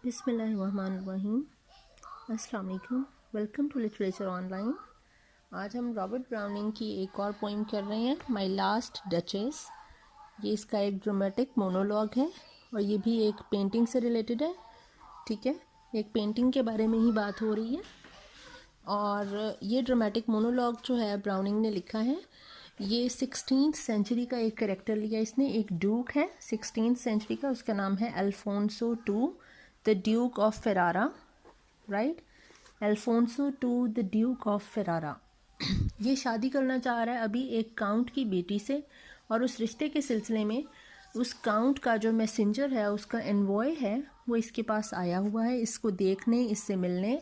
बिस्मिल्लाहिर्रहमानिर्रहीम। अस्सलाम वालेकुम। Welcome to literature online. आज हम रॉबर्ट ब्राउनिंग की एक और पोइम कर रहे हैं, माई लास्ट डचेस। ये इसका एक ड्रामेटिक मोनोलॉग है और ये भी एक पेंटिंग से रिलेटेड है। ठीक है, एक पेंटिंग के बारे में ही बात हो रही है। और ये ड्रामेटिक मोनोलॉग जो है ब्राउनिंग ने लिखा है, ये 16th सेंचुरी का एक कैरेक्टर लिया इसने। एक ड्यूक है 16th सेंचुरी का, उसका नाम है Alfonso two the duke of Ferrara. Right, Alfonso two the duke of Ferrara. ये शादी करना चाह रहा है अभी एक काउंट की बेटी से, और उस रिश्ते के सिलसिले में उस काउंट का जो मैसेंजर है, उसका एनवॉय है, वो इसके पास आया हुआ है इसको देखने, इससे मिलने।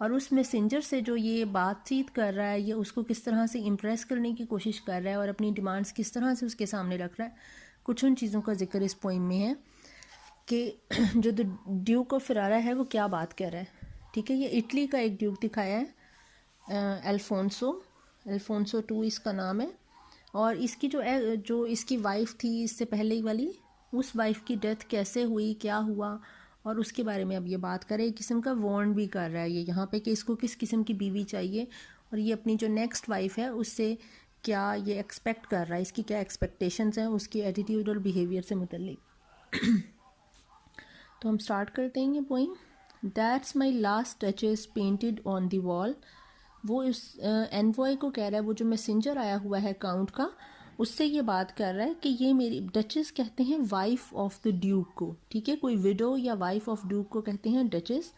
और उस मैसेंजर से जो ये बातचीत कर रहा है, ये उसको किस तरह से इम्प्रेस करने की कोशिश कर रहा है और अपनी डिमांड्स किस तरह से उसके सामने रख रहा है, कुछ उन चीज़ों का जिक्र इस पोइम में है कि जो ड्यूक ऑफ फेरारा है वो क्या बात कर रहा है। ठीक है, ये इटली का एक ड्यूक दिखाया है, अल्फोंसो टू इसका नाम है। और इसकी जो इसकी वाइफ थी इससे पहले वाली, उस वाइफ की डेथ कैसे हुई, क्या हुआ, और उसके बारे में अब ये बात करें। एक किस्म का वार्न भी कर रहा है ये यहाँ पे कि इसको किस किस्म की बीवी चाहिए, और ये अपनी जो नेक्स्ट वाइफ है उससे क्या ये एक्सपेक्ट कर रहा है, इसकी क्या एक्सपेक्टेशंस हैं उसकी एटीट्यूड और बिहेवियर से मुतल्लिक। तो हम स्टार्ट करते हैं ये poem. That's my last touches painted on the wall. वो उस एनवॉय को कह रहा है, वो जो मैसेंजर आया हुआ है काउंट का, उससे ये बात कर रहा है कि ये मेरी डचेस कहते हैं वाइफ ऑफ द ड्यूक को। ठीक है, कोई विडो या वाइफ ऑफ ड्यूक को कहते हैं डचेस,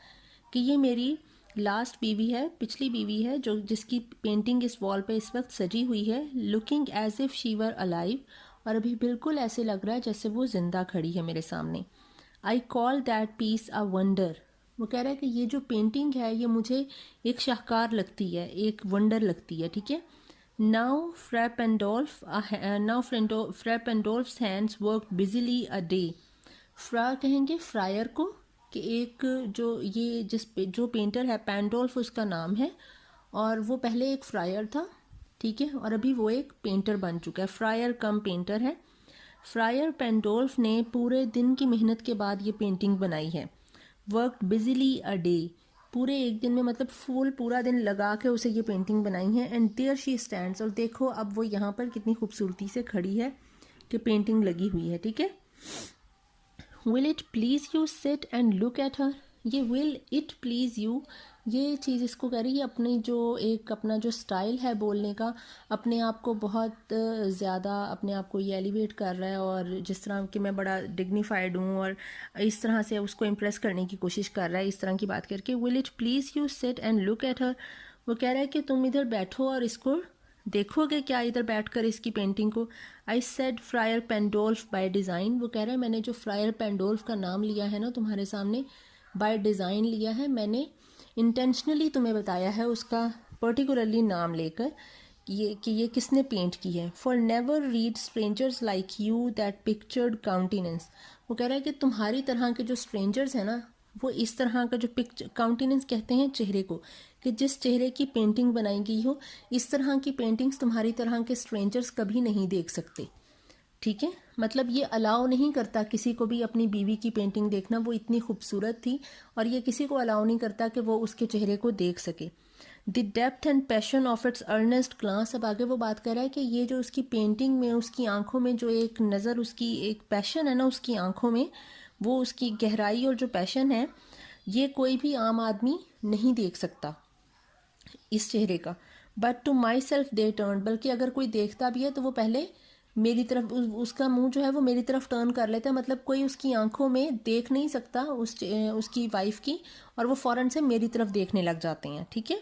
कि ये मेरी लास्ट बीवी है, पिछली बीवी है, जो जिसकी पेंटिंग इस वॉल पे इस वक्त सजी हुई है, looking as if she were alive, और अभी बिल्कुल ऐसे लग रहा है जैसे वो जिंदा खड़ी है मेरे सामने। I call that piece a wonder. वो कह रहा है कि ये जो पेंटिंग है ये मुझे एक शाहकार लगती है, एक वंडर लगती है। ठीक है, नाउ फ्रे पेंडोल्फ्स हैंड्स वर्क बिजीली अ डे। फ्रा कहेंगे फ्रायर को, कि एक जो पेंटर है, पेंडोल्फ उसका नाम है, और वो पहले एक फ्रायर था। ठीक है, और अभी वो एक पेंटर बन चुका है, फ्रायर कम पेंटर है। फ्रायर पेंडोल्फ ने पूरे दिन की मेहनत के बाद ये पेंटिंग बनाई है। वर्कड बिजीली अ डे, पूरे एक दिन में, मतलब फुल पूरा दिन लगा के उसे ये पेंटिंग बनाई है। एंड देयर शी स्टैंड्स, और देखो अब वो यहाँ पर कितनी खूबसूरती से खड़ी है कि पेंटिंग लगी हुई है। ठीक है, will it please you sit and look at her. ये विल इट प्लीज़ यू, ये चीज़ इसको कह रही है अपनी जो एक अपना जो स्टाइल है बोलने का, अपने आप को बहुत ज़्यादा अपने आप को ये एलिवेट कर रहा है, और जिस तरह कि मैं बड़ा डिग्निफाइड हूँ, और इस तरह से उसको इम्प्रेस करने की कोशिश कर रहा है इस तरह की बात करके। Will it please you sit and look at her, वो कह रहा है कि तुम इधर बैठो और इसको देखोगे क्या, इधर बैठकर इसकी पेंटिंग को। I said Fra Pandolf by design, वो कह रहा है मैंने जो फ्रायर पेंडोल्फ का नाम लिया है ना तुम्हारे सामने, बाय डिज़ाइन लिया है मैंने, इंटेंशनली तुम्हें बताया है उसका पर्टिकुलरली नाम लेकर कि ये किसने पेंट की है। For never read strangers like you that pictured countenance, वो कह रहा है कि तुम्हारी तरह के जो स्ट्रेंजर्स हैं ना, वो इस तरह का जो पिक्चर, काउंटिनेंस कहते हैं चेहरे को, कि जिस चेहरे की पेंटिंग बनाई गई हो, इस तरह की पेंटिंग्स तुम्हारी तरह के स्ट्रेंजर्स कभी नहीं देख सकते। ठीक है, मतलब ये अलाउ नहीं करता किसी को भी अपनी बीवी की पेंटिंग देखना, वो इतनी खूबसूरत थी, और ये किसी को अलाउ नहीं करता कि वो उसके चेहरे को देख सके। The depth and passion of its earnest glance, अब आगे वो बात कर रहा है कि ये जो उसकी पेंटिंग में, उसकी आंखों में जो एक नज़र, उसकी एक पैशन है ना उसकी आंखों में, वो उसकी गहराई और जो पैशन है, ये कोई भी आम आदमी नहीं देख सकता इस चेहरे का। But to myself they turn, बल्कि अगर कोई देखता भी है तो वो पहले मेरी तरफ उसका मुंह जो है वो मेरी तरफ टर्न कर लेता है, मतलब कोई उसकी आंखों में देख नहीं सकता उसकी वाइफ की, और वो फ़ौरन से मेरी तरफ देखने लग जाते हैं। ठीक है,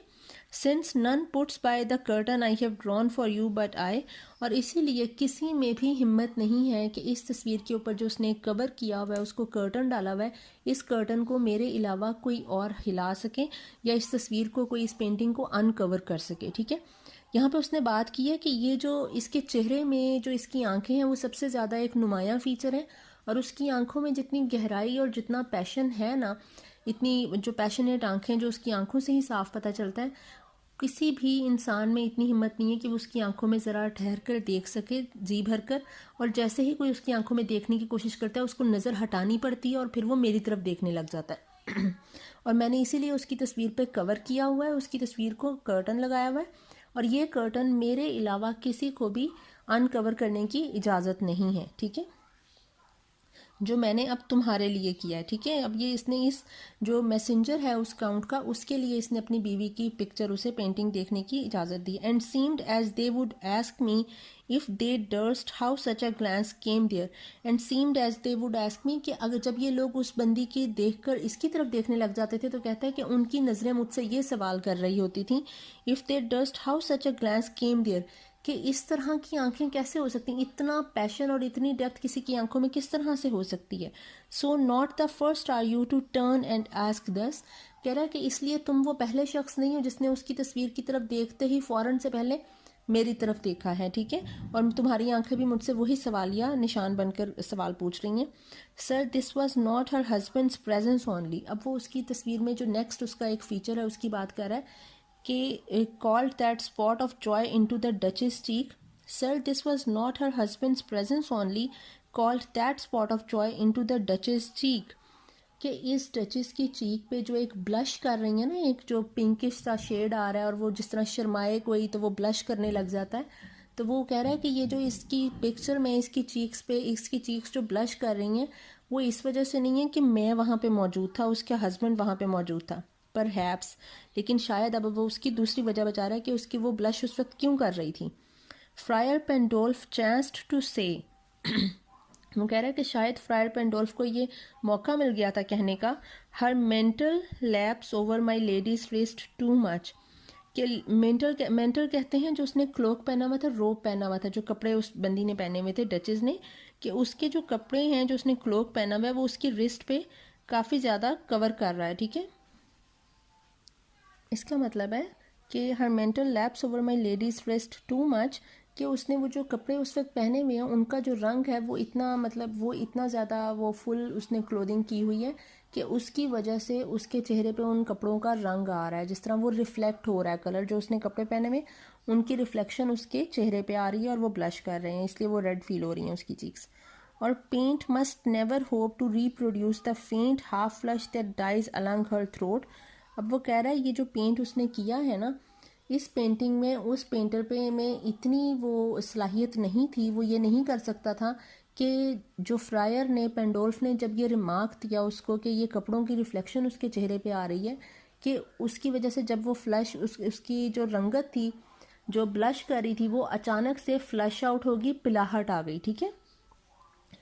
since none puts by the curtain I have drawn for you but I, और इसीलिए किसी में भी हिम्मत नहीं है कि इस तस्वीर के ऊपर जो उसने कवर किया हुआ है, उसको कर्टन डाला हुआ है, इस कर्टन को मेरे अलावा कोई और हिला सके, या इस तस्वीर को कोई, इस पेंटिंग को अनकवर कर सके। ठीक है, यहाँ पे उसने बात की है कि ये जो इसके चेहरे में जो इसकी आंखें हैं वो सबसे ज़्यादा एक नुमायाँ फीचर है, और उसकी आंखों में जितनी गहराई और जितना पैशन है ना, इतनी जो पैशनेट आंखें जो उसकी आंखों से ही साफ पता चलता है, किसी भी इंसान में इतनी हिम्मत नहीं है कि वो उसकी आंखों में ज़रा ठहर कर देख सके जी भर कर, और जैसे ही कोई उसकी आंखों में देखने की कोशिश करता है उसको नज़र हटानी पड़ती है और फिर वो मेरी तरफ देखने लग जाता है। और मैंने इसीलिए उसकी तस्वीर पे कवर किया हुआ है, उसकी तस्वीर को कर्टन लगाया हुआ है, और ये कर्टन मेरे अलावा किसी को भी अनकवर करने की इजाज़त नहीं है, ठीक है, जो मैंने अब तुम्हारे लिए किया है, ठीक है। अब ये इसने इस जो मैसेंजर है उस काउंट का, उसके लिए इसने अपनी बीवी की पिक्चर, उसे पेंटिंग देखने की इजाज़त दी। And seemed as they would ask me if they durst how such a glance came there. And seemed as they would ask me, कि अगर जब ये लोग उस बंदी की देखकर इसकी तरफ देखने लग जाते थे तो कहता है कि उनकी नज़रें मुझसे ये सवाल कर रही होती थी, if they durst how such a glance came there, कि इस तरह की आंखें कैसे हो सकती हैं, इतना पैशन और इतनी डेप्थ किसी की आंखों में किस तरह से हो सकती है। So not the first are you to turn and ask thus, कह रहा है कि इसलिए तुम वो पहले शख्स नहीं हो जिसने उसकी तस्वीर की तरफ देखते ही फ़ौरन से पहले मेरी तरफ देखा है, ठीक है, और तुम्हारी आंखें भी मुझसे वही सवालिया निशान बनकर सवाल पूछ रही हैं। Sir this was not her husband's presence only, अब वो उसकी तस्वीर में जो नेक्स्ट उसका एक फीचर है उसकी बात कर रहा है कि called that spot of joy into the Duchess' cheek. Sir, this was not her husband's presence only, called that spot of joy into the Duchess' cheek. कि इस डचेस की चीक पे जो एक ब्लश कर रही है ना, एक जो पिंकिश सा शेड आ रहा है, और वो जिस तरह शर्माए कोई तो वो ब्लश करने लग जाता है, तो वो कह रहा है कि ये जो इसकी पिक्चर में इसकी चीक्स पे, इसकी चीक्स जो ब्लश कर रही हैं, वो इस वजह से नहीं है कि मैं वहाँ पे मौजूद था, उसका हस्बैंड वहाँ पे मौजूद था, परहैप्स, लेकिन शायद अब वो उसकी दूसरी वजह बता रहा है कि उसकी वो ब्लश उस वक्त क्यों कर रही थी। फ्रायर पेंडोल्फ चांस्ड टू से, वो कह रहा है कि शायद फ्रायर पेंडोल्फ को ये मौका मिल गया था कहने का, हर mental lapse over my ladies wrist too much, कि मेंटल कहते हैं जो उसने क्लोक पहना हुआ था, रोब पहना हुआ था, जो कपड़े उस बंदी ने पहने हुए थे डचेस ने, कि उसके जो कपड़े हैं जो उसने क्लोक पहना हुआ है वो उसकी रिस्ट पे काफ़ी ज़्यादा कवर कर रहा है, ठीक है। इसका मतलब है कि हर mental lapse over my ladies rest too much, कि उसने वो जो कपड़े उस वक्त पहने हुए हैं उनका जो रंग है वो इतना, मतलब वो इतना ज़्यादा वो फुल उसने क्लोथिंग की हुई है कि उसकी वजह से उसके चेहरे पे उन कपड़ों का रंग आ रहा है, जिस तरह वो रिफ्लेक्ट हो रहा है, कलर जो उसने कपड़े पहने हुए उनकी रिफ्लेक्शन उसके चेहरे पे आ रही है और वो ब्लश कर रहे हैं, इसलिए वो रेड फील हो रही हैं उसकी चीक्स। और paint must never hope to reproduce the faint half flush that dies along her throat. अब वो कह रहा है ये जो पेंट उसने किया है ना, इस पेंटिंग में उस पेंटर पे में इतनी वो सलाहियत नहीं थी, वो ये नहीं कर सकता था कि जो फ्रायर ने, पेंडोल्फ ने जब ये रिमार्क दिया उसको कि ये कपड़ों की रिफ्लेक्शन उसके चेहरे पे आ रही है, कि उसकी वजह से जब वो फ्लश उसकी जो रंगत थी जो ब्लश कर रही थी वो अचानक से फ्लश आउट होगी, पिलाहट आ गई, ठीक है।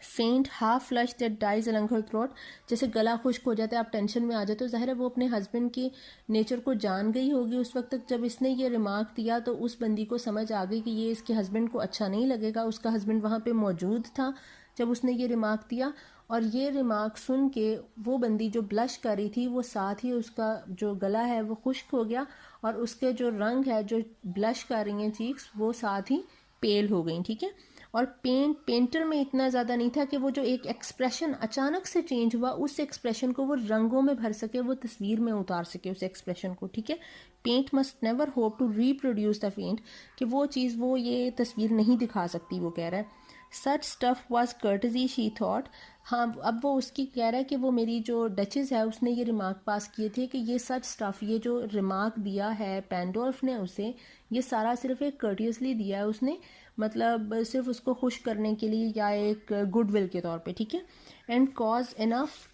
Faint half flush that dies along her throat, जैसे गला खुश्क हो जाता है, आप टेंशन में आ जाते हो, जाहिर है वो अपने हस्बैंड की नेचर को जान गई होगी उस वक्त तक। जब इसने ये रिमार्क दिया तो उस बंदी को समझ आ गई कि ये इसके हस्बैंड को अच्छा नहीं लगेगा, उसका हस्बैंड वहाँ पे मौजूद था जब उसने ये रिमार्क दिया, और ये रिमार्क सुन के वो बंदी जो ब्लश कर रही थी वो साथ ही उसका जो गला है वो खुश्क हो गया, और उसके जो रंग है जो ब्लश कर रही हैं चीक्स वो साथ ही पेल हो गई, ठीक है। और पेंटर में इतना ज़्यादा नहीं था कि वो जो एक एक्सप्रेशन अचानक से चेंज हुआ उस एक्सप्रेशन को वो रंगों में भर सके, वो तस्वीर में उतार सके उस एक्सप्रेशन को, ठीक है। Paint must never hope to reproduce the paint, कि वो चीज़ वो ये तस्वीर नहीं दिखा सकती, वो कह रहा है। Such stuff was courtesy she thought, हाँ अब वो उसकी कह रहा है कि वो मेरी जो डचेस है उसने ये रिमार्क पास किए थे कि ये सच स्टफ, ये जो रिमार्क दिया है पेंडोल्फ ने उसे, ये सारा सिर्फ एक कर्टियसली दिया है उसने, मतलब सिर्फ उसको खुश करने के लिए या एक गुडविल के तौर पे, ठीक है। And cause enough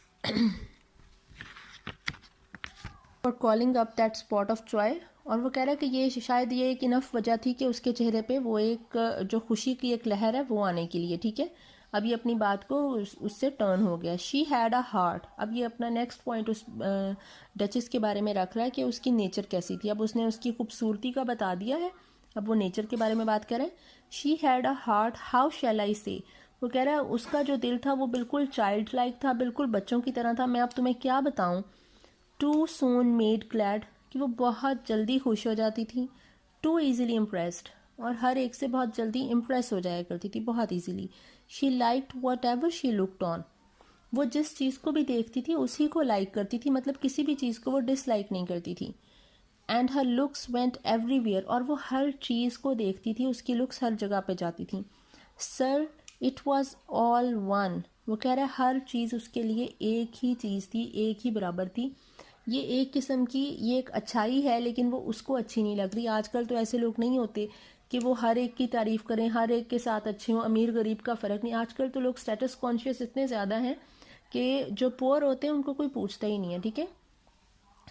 for calling up that spot of Joy, और वो कह रहा है कि ये शायद ये एक इनफ वजह थी कि उसके चेहरे पे वो एक जो खुशी की एक लहर है वो आने के लिए, ठीक है। अब ये अपनी बात को उससे टर्न हो गया। शी हैड अ हार्ट, अब ये अपना नेक्स्ट पॉइंट उस डचेस के बारे में रख रहा है कि उसकी नेचर कैसी थी। अब उसने उसकी खूबसूरती का बता दिया है, अब वो नेचर के बारे में बात करें। She had a heart how shall I say, वो कह रहा है उसका जो दिल था वो बिल्कुल चाइल्ड लाइक था, बिल्कुल बच्चों की तरह था, मैं अब तुम्हें क्या बताऊँ। टू सून मेड ग्लैड, कि वो बहुत जल्दी खुश हो जाती थी। टू ईजिली इम्प्रेस्ड, और हर एक से बहुत जल्दी इम्प्रेस हो जाया करती थी, बहुत easily. She liked what ever she looked on, वो जिस चीज़ को भी देखती थी उसी को लाइक करती थी, मतलब किसी भी चीज़ को वो डिसलाइक नहीं करती थी। And her looks went everywhere, और वो हर चीज़ को देखती थी, उसकी लुक्स हर जगह पे जाती थी। Sir it was all one, वो कह रहा है हर चीज़ उसके लिए एक ही चीज़ थी, एक ही बराबर थी। ये एक किस्म की ये एक अच्छाई है, लेकिन वो उसको अच्छी नहीं लग रही। आजकल तो ऐसे लोग नहीं होते कि वो हर एक की तारीफ़ करें, हर एक के साथ अच्छे हों, अमीर गरीब का फ़र्क नहीं। आजकल तो लोग स्टेटस कॉन्शियस इतने ज़्यादा हैं कि जो पुअर होते हैं उनको कोई पूछता ही नहीं है, ठीक है।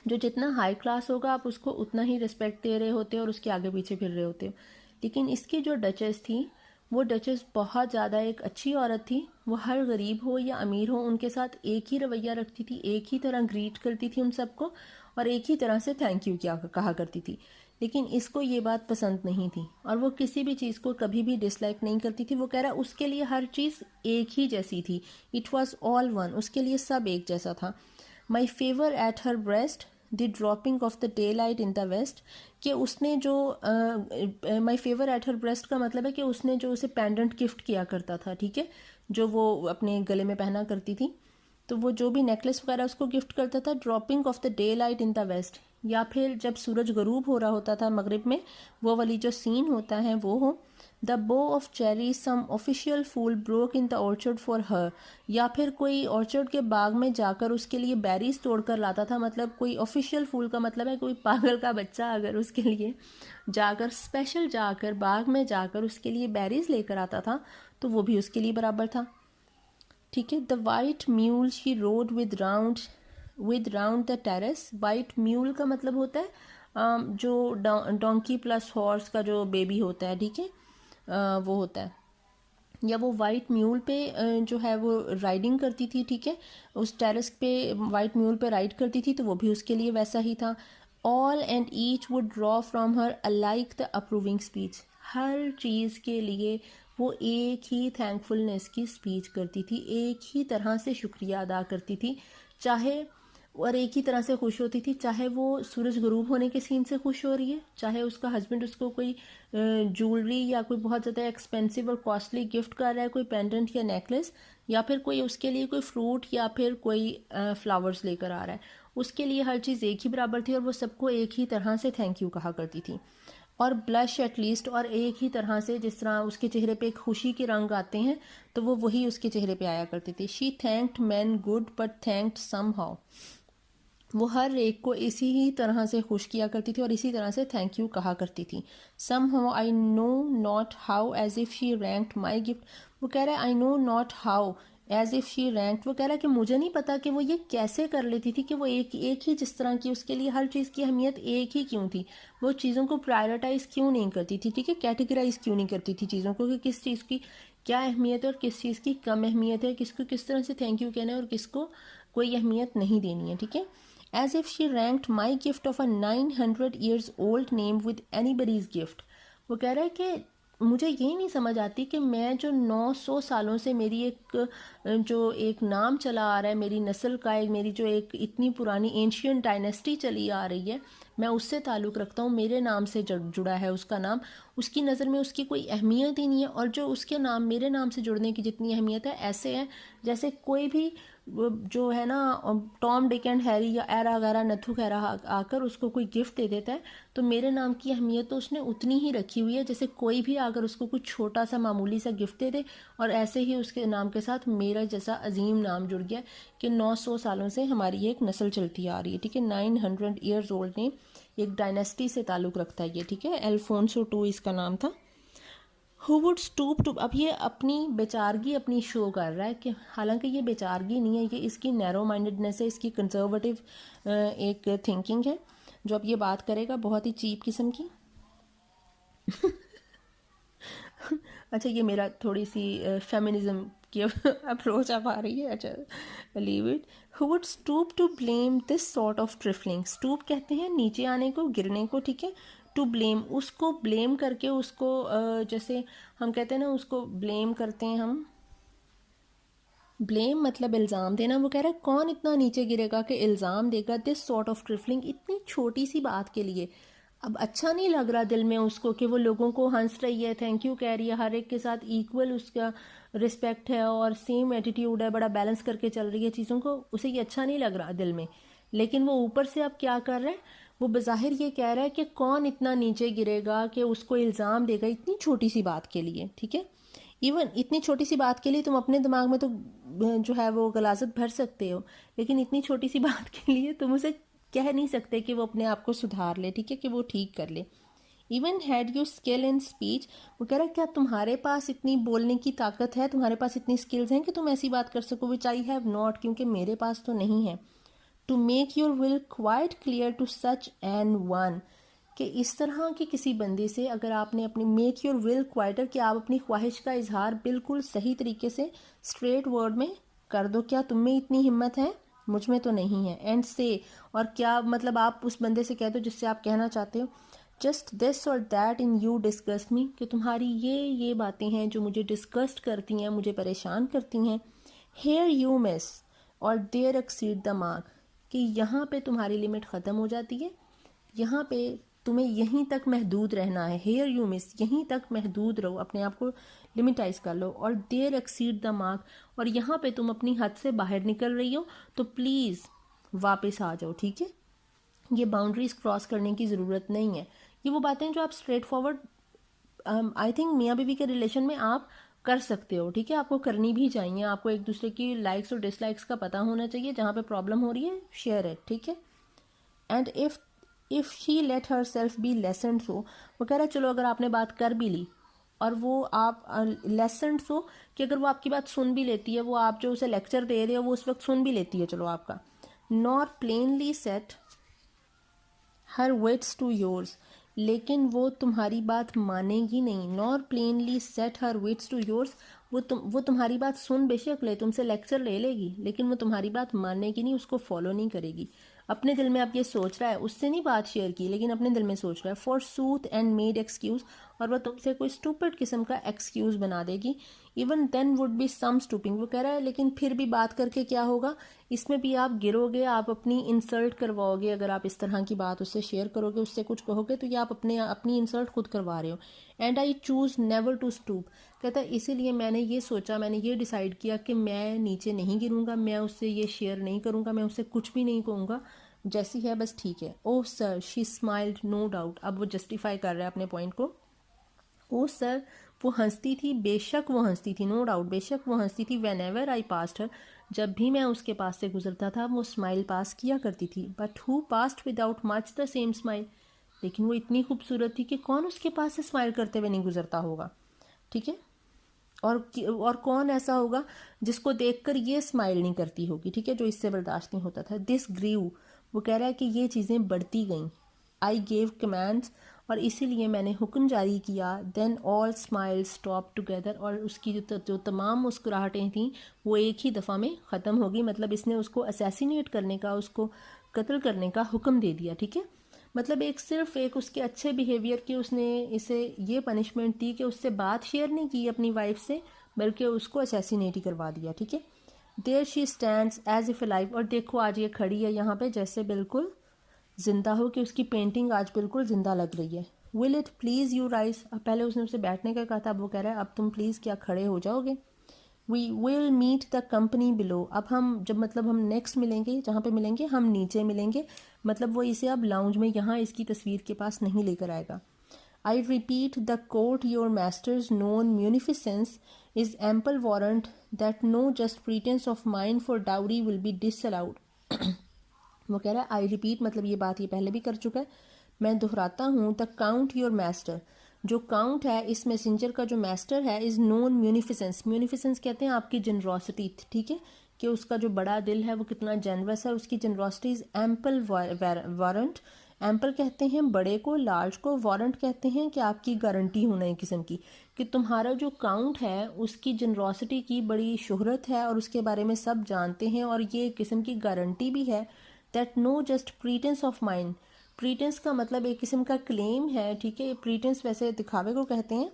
जो जितना हाई क्लास होगा आप उसको उतना ही रिस्पेक्ट दे रहे होते हो और उसके आगे पीछे फिर रहे होते हो। लेकिन इसकी जो डचेस थी, वो डचेस बहुत ज़्यादा एक अच्छी औरत थी। वो हर गरीब हो या अमीर हो उनके साथ एक ही रवैया रखती थी, एक ही तरह ग्रीट करती थी उन सबको, और एक ही तरह से थैंक यू क्या कहा करती थी। लेकिन इसको ये बात पसंद नहीं थी और वो किसी भी चीज़ को कभी भी डिसलाइक नहीं करती थी। वो कह रहा उसके लिए हर चीज़ एक ही जैसी थी, इट वॉज ऑल वन, उसके लिए सब एक जैसा था। My favour at her breast the dropping of the daylight in the west, कि उसने जो my favour at her breast का मतलब है कि उसने जो उसे पेंडेंट गिफ्ट किया करता था, ठीक है, जो वो अपने गले में पहना करती थी, तो वो जो भी नेकलेस वगैरह उसको गिफ्ट करता था, dropping of the daylight in the west, या फिर जब सूरज गरूब हो रहा होता था मगरिब में, वो वाली जो सीन होता है वो हो। The bough of cherry some official fool broke in the orchard for her, या फिर कोई ऑर्चर्ड के बाग में जाकर उसके लिए बेरीज तोड़कर लाता था। मतलब कोई ऑफिशियल फूल का मतलब है कोई पागल का बच्चा अगर उसके लिए जाकर स्पेशल जाकर बाग में जाकर उसके लिए बेरीज लेकर आता था तो वो भी उसके लिए बराबर था, ठीक है। The white mule she road with round the terrace. White mule का मतलब होता है जो डोंकी प्लस हॉर्स का जो बेबी होता है, ठीक है, वो होता है। या वो वाइट म्यूल पे जो है वो राइडिंग करती थी, ठीक है, उस टेरेस पे वाइट म्यूल पे राइड करती थी, तो वो भी उसके लिए वैसा ही था। All and each would draw from her alike the approving speech. हर चीज़ के लिए वो एक ही थैंकफुलनेस की स्पीच करती थी, एक ही तरह से शुक्रिया अदा करती थी, चाहे और एक ही तरह से खुश होती थी, चाहे वो सूरज गरूब होने के सीन से खुश हो रही है, चाहे उसका हस्बैंड उसको कोई ज्वेलरी या कोई बहुत ज़्यादा एक्सपेंसिव और कॉस्टली गिफ्ट कर रहा है, कोई पेंडेंट या नेकलेस, या फिर कोई उसके लिए कोई फ्रूट या फिर कोई फ्लावर्स लेकर आ रहा है, उसके लिए हर चीज़ एक ही बराबर थी और वो सबको एक ही तरह से थैंक यू कहा करती थी। और ब्लश एटलीस्ट, और एक ही तरह से जिस तरह उसके चेहरे पे एक खुशी के रंग आते हैं तो वो वही उसके चेहरे पे आया करती थी। She thanked man good but thanked somehow. वो हर एक को इसी ही तरह से खुश किया करती थी और इसी तरह से थैंक यू कहा करती थी। Somehow I know not how as if she ranked my gift. वो कह रहा है I know not how as if she ranked, वो कह रहा है कि मुझे नहीं पता कि वो ये कैसे कर लेती थी कि वो एक ही जिस तरह की उसके लिए हर चीज़ की अहमियत एक ही क्यों थी, वो चीज़ों को प्रायोरिटाइज़ क्यों नहीं करती थी, ठीक है, कैटेगराइज क्यों नहीं करती थी चीज़ों को कि किस चीज़ की क्या अहमियत है और किस चीज़ की कम अहमियत है, किसको किस तरह से थैंक यू कहना है और किसको कोई अहमियत नहीं देनी है, ठीक है। As if she ranked my gift of a 900 years old name with anybody's gift। वो कह रहा है कि मुझे ये नहीं समझ आती कि मैं जो 900 सालों से मेरी जो एक नाम चला आ रहा है, मेरी नस्ल का एक, मेरी जो एक इतनी पुरानी एंशियंट डायनेस्टी चली आ रही है, मैं उससे ताल्लुक़ रखता हूँ, मेरे नाम से जुड़ा है उसका नाम, उसकी नज़र में उसकी कोई अहमियत ही नहीं है। और जो उसके नाम मेरे नाम से जुड़ने की जितनी अहमियत है, ऐसे है जैसे कोई भी जो है ना टॉम डिक एंड हैरी या एरा वगैरह नथु खैरा आकर उसको कोई गिफ्ट दे देता है तो मेरे नाम की अहमियत तो उसने उतनी ही रखी हुई है जैसे कोई भी आकर उसको कुछ छोटा सा मामूली सा गिफ्ट दे दे, और ऐसे ही उसके नाम के साथ मेरा जैसा अजीम नाम जुड़ गया कि 900 सालों से हमारी एक नस्ल चलती आ रही है, ठीक है। 900 ईयर्स ओल्ड ने एक डायनेस्टी से ताल्लुक़ रखता है ये, ठीक है। अल्फोंसो II इसका नाम था। हु वुड स्टूप टू, अब ये अपनी बेचारगी अपनी शो कर रहा है कि हालांकि ये बेचारगी नहीं है, ये इसकी नैरो माइंडेडनेस है, इसकी कंजर्वेटिव एक थिंकिंग है जो अब ये बात करेगा, बहुत ही चीप किस्म की। अच्छा ये मेरा थोड़ी सी फेमिनिज्म की अप्रोच अब आ रही है, अच्छा leave it. Who would stoop to blame this sort of trifling. Stoop कहते हैं नीचे आने को, गिरने को, ठीक है। टू ब्लेम, उसको ब्लेम करके, उसको जैसे हम कहते हैं ना, उसको ब्लेम करते हैं हम, ब्लेम मतलब इल्ज़ाम देना। वो कह रहा है कौन इतना नीचे गिरेगा कि इल्ज़ाम देगा दिस सॉर्ट ऑफ ट्रिफलिंग, इतनी छोटी सी बात के लिए। अब अच्छा नहीं लग रहा दिल में उसको कि वो लोगों को हंस रही है, थैंक यू कह रही है, हर एक के साथ इक्वल उसका रिस्पेक्ट है और सेम एटीट्यूड है, बड़ा बैलेंस करके चल रही है चीज़ों को, उसे ये अच्छा नहीं लग रहा दिल में। लेकिन वो ऊपर से अब क्या कर रहा है, वो बज़ाहिर ये कह रहा है कि कौन इतना नीचे गिरेगा कि उसको इल्ज़ाम देगा इतनी छोटी सी बात के लिए, ठीक है। इवन इतनी छोटी सी बात के लिए तुम अपने दिमाग में तो जो है वो गलाजत भर सकते हो, लेकिन इतनी छोटी सी बात के लिए तुम उसे कह नहीं सकते कि वो अपने आप को सुधार ले, ठीक है, कि वो ठीक कर ले। Even had you skill in speech, वो कह रहा है क्या तुम्हारे पास इतनी बोलने की ताकत है, तुम्हारे पास इतनी स्किल्स हैं कि तुम ऐसी बात कर सको, विच आई हैव नॉट, क्योंकि मेरे पास तो नहीं है। To make your will quite clear to such an one, कि इस तरह के किसी बंदे से अगर आपने अपनी मेक योर विल क्वाइटर, कि आप अपनी ख्वाहिश का इजहार बिल्कुल सही तरीके से स्ट्रेट वर्ड में कर दो, क्या तुम में इतनी हिम्मत है, मुझ में तो नहीं है। एंड से, और क्या मतलब आप उस बंदे से कह दो जिससे आप कहना चाहते हो, जस्ट दिस और दैट इन यू डिस्गस्ट मी, कि तुम्हारी ये बातें हैं जो मुझे डिस्गस्ट करती हैं, मुझे परेशान करती हैं। हेयर यू मिस और देयर एक्सीड द मार्क, कि यहाँ पे तुम्हारी लिमिट ख़त्म हो जाती है, यहाँ पे तुम्हें यहीं तक महदूद रहना है। हेयर यू मिस, यहीं तक महदूद रहो, अपने आप को लिमिटाइज कर लो। और देयर एक्सीड द मार्क, और यहाँ पे तुम अपनी हद से बाहर निकल रही हो, तो प्लीज़ वापस आ जाओ, ठीक है। ये बाउंड्रीज क्रॉस करने की ज़रूरत नहीं है। ये वो बातें जो आप स्ट्रेट फॉरवर्ड आई थिंक मियाँ बीवी के रिलेशन में आप कर सकते हो, ठीक है, आपको करनी भी चाहिए। आपको एक दूसरे की लाइक्स और डिसलाइक्स का पता होना चाहिए, जहाँ पे प्रॉब्लम हो रही है शेयर है, ठीक है। And if she let herself be lesson so, वो कह रहा है चलो अगर आपने बात कर भी ली और वो आप लेसन सो, कि अगर वो आपकी बात सुन भी लेती है, वो आप जो उसे लेक्चर दे रहे हो वो उस वक्त सुन भी लेती है, चलो आपका, nor plainly set her wits to yours, लेकिन वो तुम्हारी बात मानेगी नहीं। Nor plainly set her wits to yours, वो तुम्हारी बात सुन बेशक ले, तुमसे लेक्चर ले लेगी, लेकिन वो तुम्हारी बात मानेगी नहीं, उसको फॉलो नहीं करेगी। अपने दिल में अब ये सोच रहा है, उससे नहीं बात शेयर की, लेकिन अपने दिल में सोच रहा है, for soothe and made excuse, और वह तुमसे कोई स्टूपिड किस्म का एक्सक्यूज बना देगी। Even then would be some stooping, वो कह रहा है लेकिन फिर भी बात करके क्या होगा, इसमें भी आप गिरोगे, आप अपनी इंसल्ट करवाओगे। अगर आप इस तरह की बात उससे शेयर करोगे, उससे कुछ कहोगे, तो ये आप अपनी इंसल्ट खुद करवा रहे हो। And I choose never to stoop, कहता है इसीलिए मैंने ये सोचा, मैंने ये डिसाइड किया कि मैं नीचे नहीं गिरूंगा, मैं उससे ये शेयर नहीं करूंगा, मैं उससे कुछ भी नहीं कहूँगा, जैसी है बस ठीक है। Oh sir, she smiled no doubt, अब वो जस्टिफाई कर रहा है अपने पॉइंट को। ओह सर, वो हंसती थी, बेशक वो हंसती थी, नो डाउट, बेशक वो हंसती थी। वेन एवर आई पास्ट हर, जब भी मैं उसके पास से गुजरता था वो स्माइल पास किया करती थी। But who passed without much the same smile, लेकिन वो इतनी खूबसूरत थी कि कौन उसके पास से स्माइल करते हुए नहीं गुजरता होगा, ठीक है। और कौन ऐसा होगा जिसको देखकर ये स्माइल नहीं करती होगी, ठीक है, जो इससे बर्दाश्त नहीं होता था। दिस ग्रीव, वो कह रहा है कि ये चीज़ें बढ़ती गईं। आई गेव कमांड्स, और इसीलिए मैंने हुक्म जारी किया। Then all smile stop together, और उसकी जो तमाम मुस्कुराहटें थीं वो एक ही दफ़ा में ख़त्म हो गई। मतलब इसने उसको असैसिनेट करने का, उसको कत्ल करने का हुक्म दे दिया, ठीक है। मतलब सिर्फ एक उसके अच्छे बिहेवियर की उसने इसे ये पनिशमेंट दी कि उससे बात शेयर नहीं की अपनी वाइफ से, बल्कि उसको असैसिनेट ही करवा दिया, ठीक है। There she stands as if life, और देखो आज ये खड़ी है यहाँ पे जैसे बिल्कुल जिंदा हो, कि उसकी पेंटिंग आज बिल्कुल जिंदा लग रही है। Will it please you rise, अब पहले उसने उसे बैठने का कहा था, अब वो कह रहा है अब तुम प्लीज़ क्या खड़े हो जाओगे। We will meet the company below, अब हम जब मतलब हम नेक्स्ट मिलेंगे, जहाँ पे मिलेंगे हम नीचे मिलेंगे, मतलब वो इसे अब लाउंज में यहाँ इसकी तस्वीर के पास नहीं लेकर आएगा। I repeat the court your master's known munificence is ample warrant that no just pretence of mind for dowry will be disallowed. वो कह रहा है आई रिपीट, मतलब ये बात ये पहले भी कर चुका है, मैं दोहराता हूँ, द काउंट योर मास्टर, जो काउंट है इस मैसेंजर का जो मास्टर है, इज़ नोन म्यूनिफिसेंस, म्यूनिफिसेंस कहते हैं आपकी जनरॉसिटी, ठीक है, कि उसका जो बड़ा दिल है वो कितना जनरस है, उसकी generosity is ample warrant, ample कहते हैं बड़े को, लार्ज को, वारंट कहते हैं कि आपकी गारंटी होना एक किस्म की, कि तुम्हारा जो काउंट है उसकी जनरॉसिटी की बड़ी शोहरत है और उसके बारे में सब जानते हैं, और ये एक किस्म की गारंटी भी है that no just pretence of mind, प्रीटेंस का मतलब एक किस्म का क्लेम है, ठीक है, प्रीटेंस वैसे दिखावे को कहते हैं,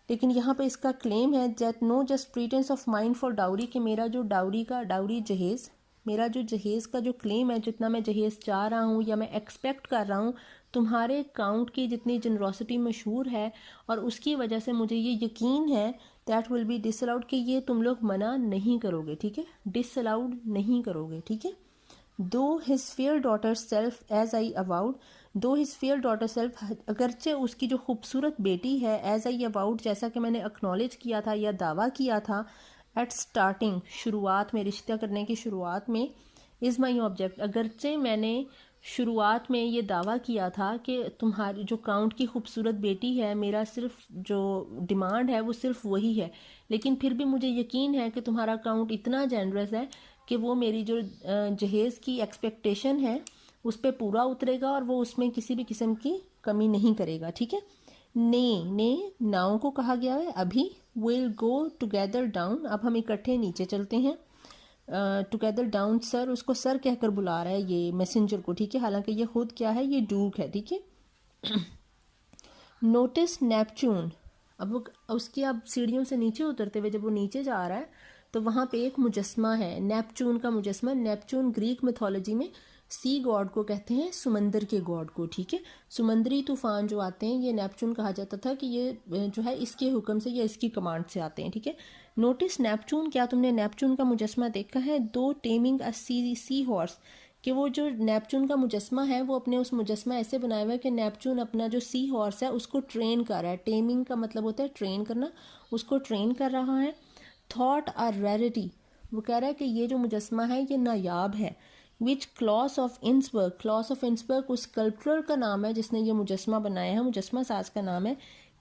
लेकिन यहाँ पे इसका क्लेम है that no just pretence of mind for dowry, कि मेरा जो डाउरी जहेज़, मेरा जो जहेज़ का जो क्लेम है, जितना मैं जहेज़ चाह रहा हूँ या मैं एक्सपेक्ट कर रहा हूँ, तुम्हारे काउंट की जितनी जनरॉसिटी मशहूर है, और उसकी वजह से मुझे ये यकीन है दैट विल बी डिसअलाउड, कि ये तुम लोग मना नहीं करोगे, ठीक है, डिसअलाउड नहीं करोगे, ठीक है। Though his fair daughter self as I avowed, though his fair daughter self, अगरचे उसकी जो खूबसूरत बेटी है, एज आई अबाउट, जैसा कि मैंने एक्नॉलेज किया था या दावा किया था, एट स्टार्टिंग, शुरुआत में, रिश्ता करने की शुरुआत में, इज़ माई ऑब्जेक्ट, अगरचे मैंने शुरुआत में ये दावा किया था कि तुम्हारी जो काउंट की खूबसूरत बेटी है, मेरा सिर्फ जो डिमांड है वो सिर्फ वही है, लेकिन फिर भी मुझे यकीन है कि तुम्हारा काउंट इतना जेनरस है कि वो मेरी जो जहेज़ की एक्सपेक्टेशन है उस पर पूरा उतरेगा और वो उसमें किसी भी किस्म की कमी नहीं करेगा। ठीक है। ने नाउ को कहा गया है अभी। विल गो टुगेदर डाउन, अब हम इकट्ठे नीचे चलते हैं। टुगेदर डाउन सर, उसको सर कहकर बुला रहा है ये मैसेंजर को। ठीक है, हालांकि ये खुद क्या है, ये डूक है। ठीक है। नोटिस नेपच्यून, अब उसकी आप सीढ़ियों से नीचे उतरते हुए जब वो नीचे जा रहा है तो वहाँ पे एक मुजस्मा है, नेपच्यून का मुजस्मा। नेपच्यून ग्रीक मिथोलॉजी में सी गॉड को कहते हैं, समंदर के गॉड को। ठीक है, समुद्री तूफान जो आते हैं ये नेपच्यून कहा जाता था कि ये जो है इसके हुक्म से या इसकी कमांड से आते हैं। ठीक है। नोटिस नेपच्यून, क्या तुमने नेपच्यून का मुजस्मा देखा है? दो टेमिंग अ सी हॉर्स, कि वो जो नेपच्यून का मुजस्मा है वो अपने उस मुजस्मा ऐसे बनाया हुआ है कि नेपच्यून अपना जो सी हॉर्स है उसको ट्रेन कर रहा है। टेमिंग का मतलब होता है ट्रेन करना, उसको ट्रेन कर रहा है। थॉट आर रेरिटी, वो कह रहा है कि ये जो मुजस्मा है ये नायाब है। विच क्लॉस ऑफ इंसबर्ग, क्लॉस ऑफ इंसबर्ग उस स्कल्पटर का नाम है जिसने ये मुजस्मा बनाया है, मुजस्मा साज का नाम है।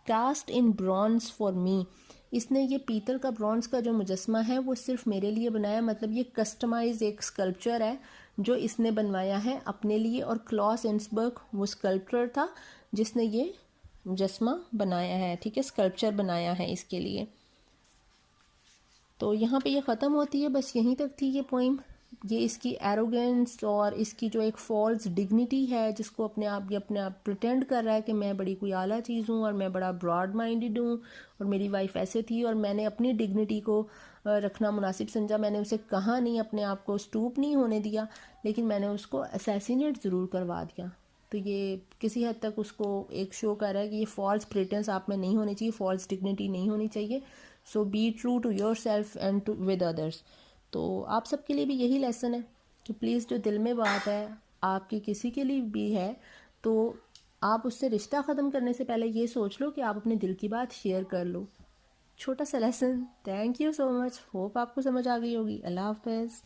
Cast in bronze for me, इसने ये पीतल का ब्रॉन्ज का जो मुजस्मा है वो सिर्फ मेरे लिए बनाया, मतलब ये कस्टमाइज एक स्कल्पचर है जो इसने बनवाया है अपने लिए। और क्लॉस इंसबर्ग वो स्कल्पटर था जिसने ये मुजस्मा बनाया है। ठीक है, स्कल्पचर बनाया है इसके लिए। तो यहाँ पे ये ख़त्म होती है, बस यहीं तक थी ये पोइम। ये इसकी एरोगेंस और इसकी जो एक फॉल्स डिग्निटी है जिसको ये अपने आप प्रिटेंड कर रहा है कि मैं बड़ी कोई आला चीज़ हूँ और मैं बड़ा ब्रॉड माइंडेड हूँ और मेरी वाइफ ऐसे थी और मैंने अपनी डिग्निटी को रखना मुनासिब समझा। मैंने उसे कहा नहीं, अपने आप को स्टूप नहीं होने दिया, लेकिन मैंने उसको असैसिनेट ज़रूर करवा दिया। तो ये किसी हद तक उसको एक शो कर रहा है कि ये फॉल्स प्रिटेंस आप में नहीं होनी चाहिए, फॉल्स डिग्निटी नहीं होनी चाहिए। So be true to yourself and to with others. तो आप सबके लिए भी यही लेसन है कि प्लीज़ जो दिल में बात है आपकी किसी के लिए भी है तो आप उससे रिश्ता ख़त्म करने से पहले ये सोच लो कि आप अपने दिल की बात शेयर कर लो। छोटा सा lesson. Thank you so much, hope आपको समझ आ गई होगी। अल्लाह हाफ़िज़।